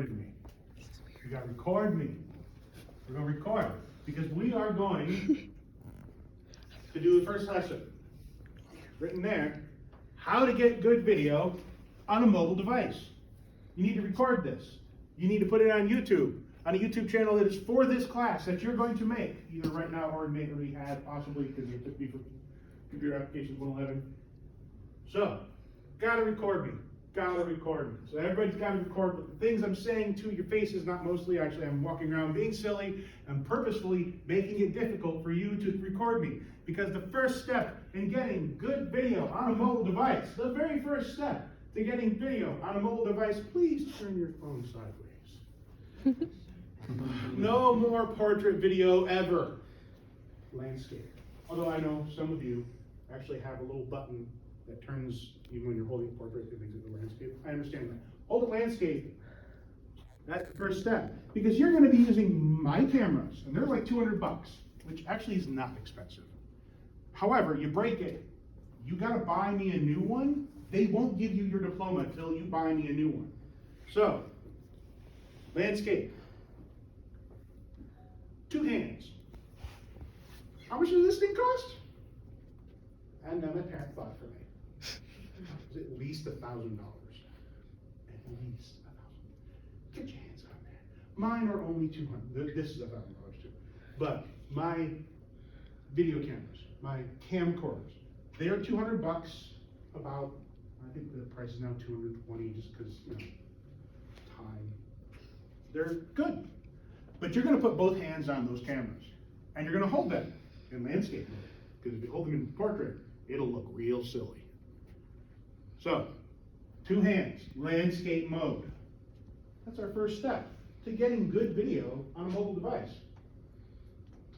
recorded me. You gotta record me. We're gonna record because we are going to do the first lesson. Written there, how to get good video on a mobile device. You need to record this. You need to put it on YouTube, on a YouTube channel that is for this class that you're going to make, either right now or maybe have possibly, because it could be for computer applications 111. So, gotta record me. Gotta record me. So everybody's gotta record the things I'm saying to your faces, not mostly. Actually, I'm walking around being silly and purposefully making it difficult for you to record me. Because the first step in getting good video on a mobile device, the very first step to getting video on a mobile device, please turn your phone sideways. No more portrait video ever. Landscape. Although I know some of you actually have a little button that turns, even when you're holding a portrait, it makes it the landscape. I understand that. Hold the landscape. That's the first step. Because you're going to be using my cameras, and they're like $200, which actually is not expensive. However, you break it, you got to buy me a new one. They won't give you your diploma until you buy me a new one. So, landscape. 2 hands. How much does this thing cost? And then my parent bought it for me. It's at least $1,000. At least $1,000. Get your hands on there. Mine are only $200. This is $1,000 too. But my video cameras, my camcorders, they're $200. About, I think the price is now $220 just because, you know, time. They're good. But you're going to put both hands on those cameras, and you're going to hold them in landscape mode. Because if you hold them in portrait, it'll look real silly. So, 2 hands, landscape mode. That's our first step to getting good video on a mobile device.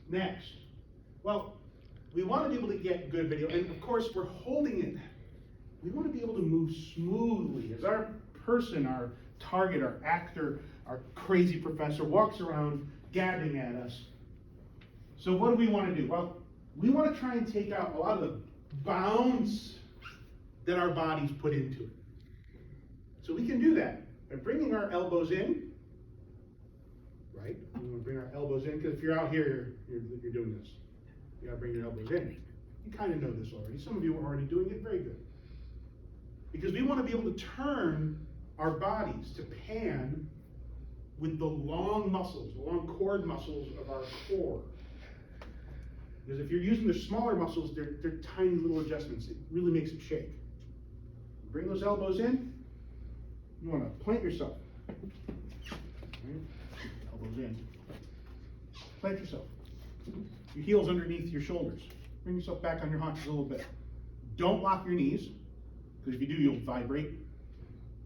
Next, well, we want to be able to get good video, and of course we're holding it. We want to be able to move smoothly as our person, our target, our actor, our crazy professor walks around gabbing at us. So what do we want to do? Well, we want to try and take out a lot of the bounce that our bodies put into it. So we can do that by bringing our elbows in, right? We want to bring our elbows in, because if you're out here, you're doing this. You gotta bring your elbows in. You kind of know this already. Some of you are already doing it very good. Because we want to be able to turn our bodies to pan with the long muscles, the long cord muscles of our core. Because if you're using the smaller muscles, they're tiny little adjustments. It really makes it shake. Bring those elbows in. You want to plant yourself. Right? Elbows in. Plant yourself. Your heels underneath your shoulders. Bring yourself back on your haunches a little bit. Don't lock your knees, because if you do, you'll vibrate.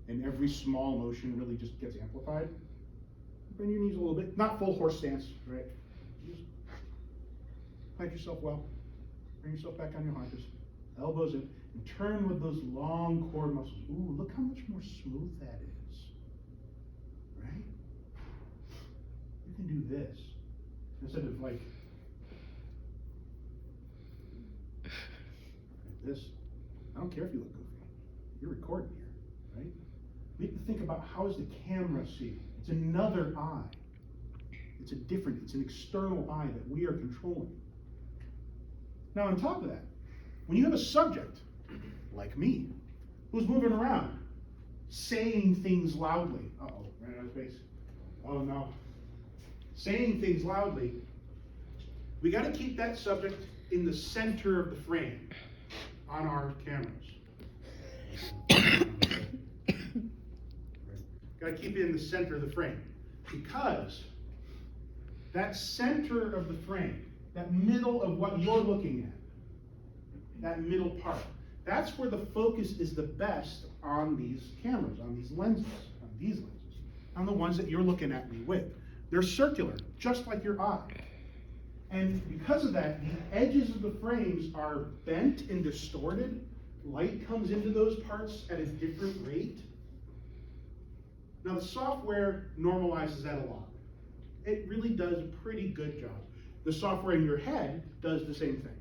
And every small motion really just gets amplified. Bring your knees a little bit. Not full horse stance, right? Just plant yourself well. Bring yourself back on your haunches. Elbows in. And turn with those long core muscles. Ooh, look how much more smooth that is. Right? You can do this. Instead of like this. I don't care if you look goofy. You're recording here, right? We have to think about, how does the camera see? It's another eye. It's an external eye that we are controlling. Now on top of that, when you have a subject, like me, who's moving around, saying things loudly. Uh-oh, ran out of space. Oh no. Saying things loudly, we gotta keep that subject in the center of the frame on our cameras. Gotta keep it in the center of the frame, because that center of the frame, that middle of what you're looking at, that middle part, that's where the focus is the best on these cameras, on these lenses, on the ones that you're looking at me with. They're circular, just like your eye. And because of that, the edges of the frames are bent and distorted. Light comes into those parts at a different rate. Now the software normalizes that a lot. It really does a pretty good job. The software in your head does the same thing.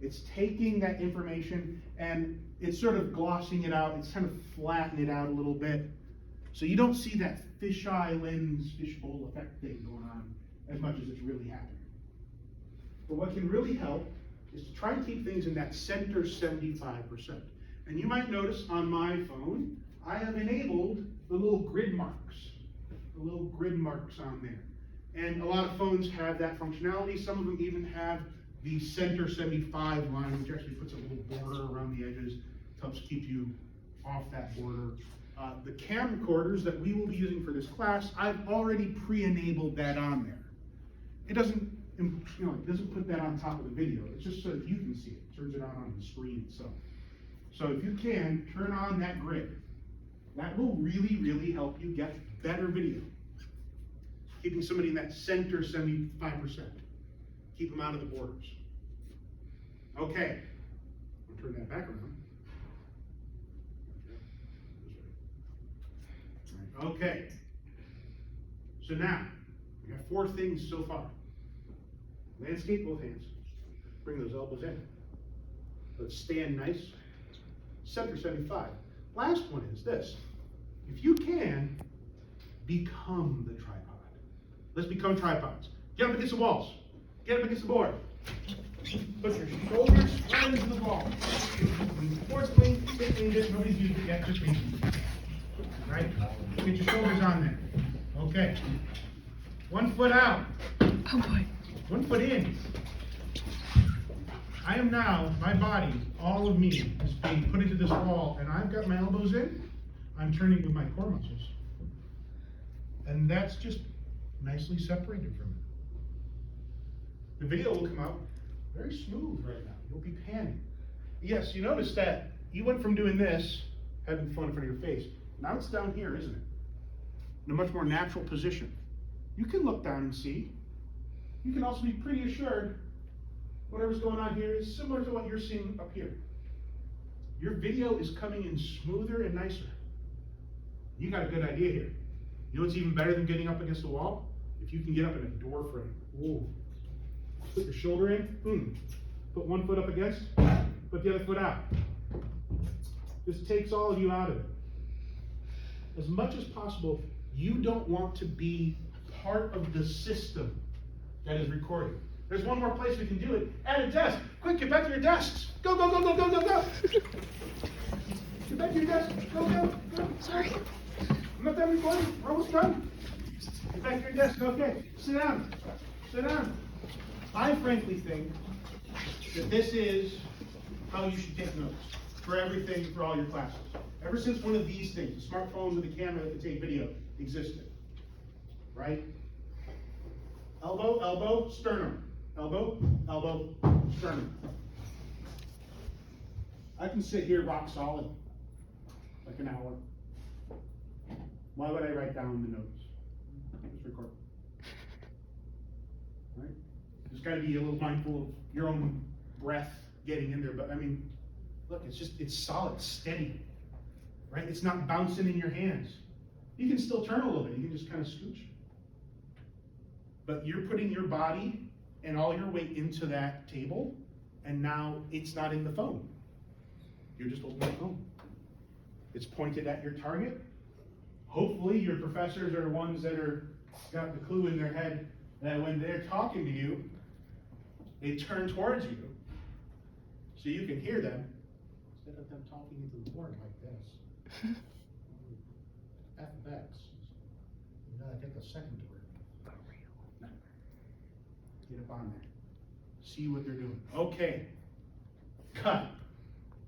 It's taking that information and it's sort of glossing it out. It's kind of flattening it out a little bit So you don't see that fisheye lens, fishbowl effect thing going on as much as it's really happening. But what can really help is to try and keep things in that center 75%. And you might notice on my phone, I have enabled the little grid marks on there. And a lot of phones have that functionality. Some of them even have the center 75 line, which actually puts a little border around the edges, helps keep you off that border. The camcorders that we will be using for this class, I've already pre-enabled that on there. It doesn't, it doesn't put that on top of the video. It's just so that you can see it. It turns it on the screen itself. So if you can, turn on that grid. That will really, really help you get better video. Keeping somebody in that center 75%. Keep them out of the borders. Okay, I'll turn that back around. Okay, so now, we got 4 things so far. Landscape both hands. Bring those elbows in. Let's stand nice. Center 75. Last one is this. If you can, become the tripod. Let's become tripods. Get up against the walls. Get up against the board. Put your shoulders right into the wall. Unfortunately, nobody's used it yet, just me. Right? Get your shoulders on there. Okay. 1 foot out. Oh boy. 1 foot in. I am now, my body, all of me, is being put into this wall, and I've got my elbows in. I'm turning with my core muscles. And that's just nicely separated from it. The video will come out very smooth right now. You'll be panning. Yes, you notice that you went from doing this, having fun in front of your face. Now it's down here, isn't it? In a much more natural position. You can look down and see. You can also be pretty assured whatever's going on here is similar to what you're seeing up here. Your video is coming in smoother and nicer. You got a good idea here. You know what's even better than getting up against the wall? If you can get up in a door frame. Whoa. Put your shoulder in. Put 1 foot up against. Put the other foot out. This takes all of you out of it. As much as possible, you don't want to be part of the system that is recording. There's one more place we can do it. At a desk. Quick, get back to your desks. Go, go, go, go, go, go, go. Get back to your desk. Go, go, go. Sorry. I'm not done recording. We're almost done. Get back to your desk. Okay. Sit down. Sit down. I frankly think that this is how you should take notes for everything, for all your classes. Ever since one of these things, a smartphone with a camera that can take video, existed. Right? Elbow, elbow, sternum. Elbow, elbow, sternum. I can sit here rock solid, like an hour. Why would I write down the notes? Just record. Right? Just gotta be a little mindful of your own breath getting in there, but I mean, look, it's solid, steady. Right? It's not bouncing in your hands. You can still turn a little bit, you can just kind of scooch. But you're putting your body and all your weight into that table, and now it's not in the phone. You're just holding the phone. It's pointed at your target. Hopefully your professors are ones that got the clue in their head that when they're talking to you, they turn towards you so you can hear them instead of them talking into the board like this. FX. You gotta take a second to read. No. Get up on there. See what they're doing. Okay. Cut.